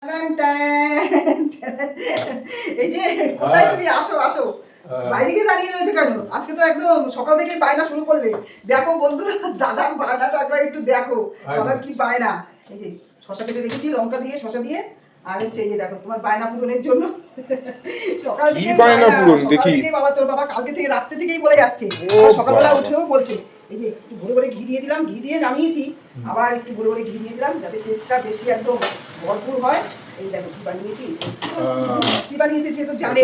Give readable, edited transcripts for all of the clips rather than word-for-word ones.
এই যে কোথায় তুমি আসো আসো, বাইরে গিয়ে দাঁড়িয়ে রয়েছে কেন? আজকে তো একদম সকাল থেকে বায়না শুরু করলে। দেখো বন্ধুরা, দাদার বায়নাটা একবার একটু দেখো, দাদার কি বায়না। এই যে শশা কেটে রেখেছি, লঙ্কা দিয়ে শশা দিয়ে। আর হচ্ছে এই যে দেখো তোমার বায়না পূরণের জন্য সকাল থেকে বায়না পূরণ দেখি। বাবা তোর বাবা কালকে থেকে রাত্রে থেকেই বলে যাচ্ছে, সকালবেলা উঠেও বলছে। এই যে একটু ভরে ভরে ঘি দিয়ে দিলাম, ঘি দিয়ে নামিয়েছি, আবার একটু ভরে ভরে ঘি দিয়ে দিলাম যাতে টেস্টটা বেশি একদম ভরপুর হয়। এই দেখো কি বানিয়েছি, কি বানিয়েছি সে তো জানে,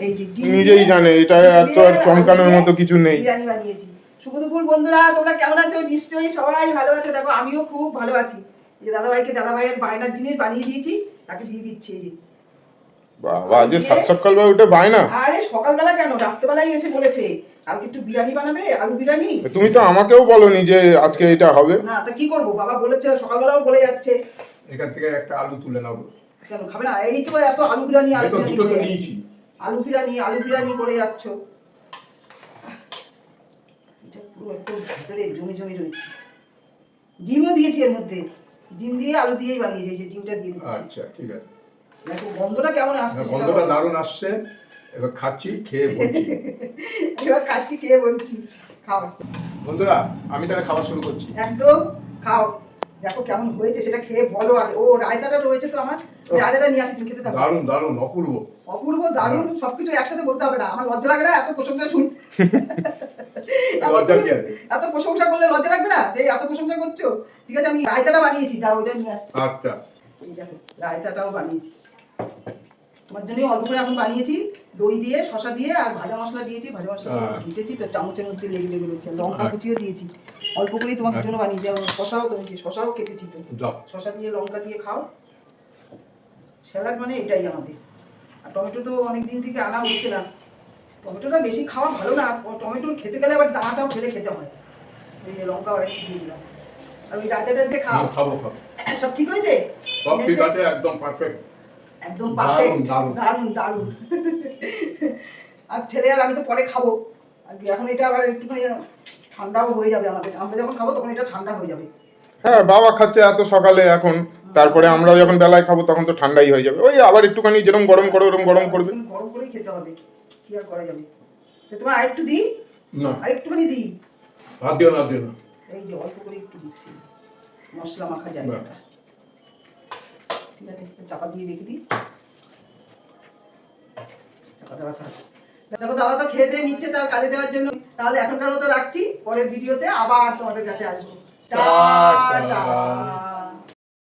এই যে নিজেই জানে, এটা এত আর চমকানোর মতো কিছু নেই। বিরিয়ানি বানিয়েছি। শুভ দুপুর বন্ধুরা, তোমরা কেমন আছো? নিশ্চয়ই সবাই ভালো আছো। দেখো আমিও খুব ভালো আছি। এই দাদাভাইকে দাদাভাইয়ের বায়নার জিনিস বানিয়ে দিয়েছি, তাকে দিয়ে দিচ্ছি। এই যে বাবা, আজ সকালবেলা উঠে বায়না। আরে সকালবেলা কেন, রাত্রেবেলায় এসে বলেছে কালকে একটু বিরিয়ানি বানাবে, আলু বিরিয়ানি। তুমি তো আমাকেও বলোনি যে আজকে এটা হবে। না তা কি করব, বাবা বলেছে, সকালবেলাও বলে যাচ্ছে। এখান থেকে একটা আলু তুলে নাও। কেন খাবে না? এই তো এত আলু বিরিয়ানি আলু বিরিয়ানি আলু বিরিয়ানি করে যাচ্ছ। এটা পুরো একটু ভিতরে জমি জমি রয়েছে। ডিমও দিয়েছি এর মধ্যে, ডিম দিয়ে আলু দিয়েই বানিয়েছি। এই যে ডিমটা দিয়ে দিচ্ছি। আচ্ছা ঠিক আছে। দেখো গন্ধটা কেমন আসছে। গন্ধটা দারুণ আসছে। এবার খাচ্ছি, খেয়ে বলছি। এবার খাচ্ছি, খেয়ে বলছি। খাও বন্ধুরা, আমি তাহলে খাওয়া শুরু করছি। একদম খাও, দেখো কেমন হয়েছে সেটা খেয়ে বলো। আর ও রায়তাটা রয়েছে তো আমার, রায়তাটা নিয়ে আসি, তুমি খেতে থাকো। দারুণ দারুণ, অপূর্ব অপূর্ব দারুণ, সবকিছু একসাথে বলতে হবে না। আমার লজ্জা লাগে না এত প্রশংসা শুনতে। লজ্জা কি আছে? এত প্রশংসা করলে লজ্জা লাগবে না যে এত প্রশংসা করছো? ঠিক আছে, আমি রায়তাটা বানিয়েছি, দাও ওইটা নিয়ে আসছি। আচ্ছা, এই দেখো রায়তাটাও বানিয়েছি তোমার জন্য, অল্প করে এখন বানিয়েছি। দই দিয়ে, শশা দিয়ে আর ভাজা মশলা দিয়েছি। ভাজা মশলা ঘেটেছি তো চামচের মধ্যে লেগে লেগে রয়েছে। লঙ্কা কুচিও দিয়েছি, অল্প করেই তোমার জন্য বানিয়েছি। আর শশাও দিয়েছি, শশাও কেটেছি তো, শশা দিয়ে লঙ্কা দিয়ে খাও। স্যালাড মানে এটাই আমাদের। আর টমেটো তো অনেক দিন থেকে আনা হচ্ছে না, টমেটোটা বেশি খাওয়া ভালো না। টমেটো খেতে গেলে আবার দানাটাও ফেলে খেতে হয়। এই যে লঙ্কা একটু দিয়ে দিলাম। আর ওই রাতেটা দিয়ে খাও। খাবো। সব ঠিক হয়েছে? সব ঠিক আছে, একদম পারফেক্ট। একদম পারফেক্ট, দারুণ দারুণ। আর ছেলে আর আমি তো পরে খাবো। আর এখন এটা আবার একটুখানি ঠান্ডাও হয়ে যাবে আমাদের। আমরা যখন খাবো তখন এটা ঠান্ডা হয়ে যাবে। হ্যাঁ, বাবা খাচ্ছে এত সকালে এখন, তারপরে আমরা যখন বেলায় খাবো তখন তো ঠান্ডাই হয়ে যাবে। ওই আবার একটুখানি যেরকম গরম করে ওরকম গরম করবে। গরম করেই খেতে হবে, কি আর করা যাবে। তো তোমার আরেকটু দিই, না আরেকটুখানি দিই। ভাত দিও না। এই যে অল্প করে একটু দিচ্ছি, মশলা মাখা যায় এটা। ঠিক আছে, চাপা দিয়ে রেখে দিই। চাপা দেওয়া থাক। দেখো দাদা তো খেয়ে দিয়ে নিচ্ছে তার কাজে যাওয়ার জন্য। তাহলে এখনকার মতো রাখছি, পরের ভিডিওতে আবার তোমাদের কাছে আসবো। টাটা।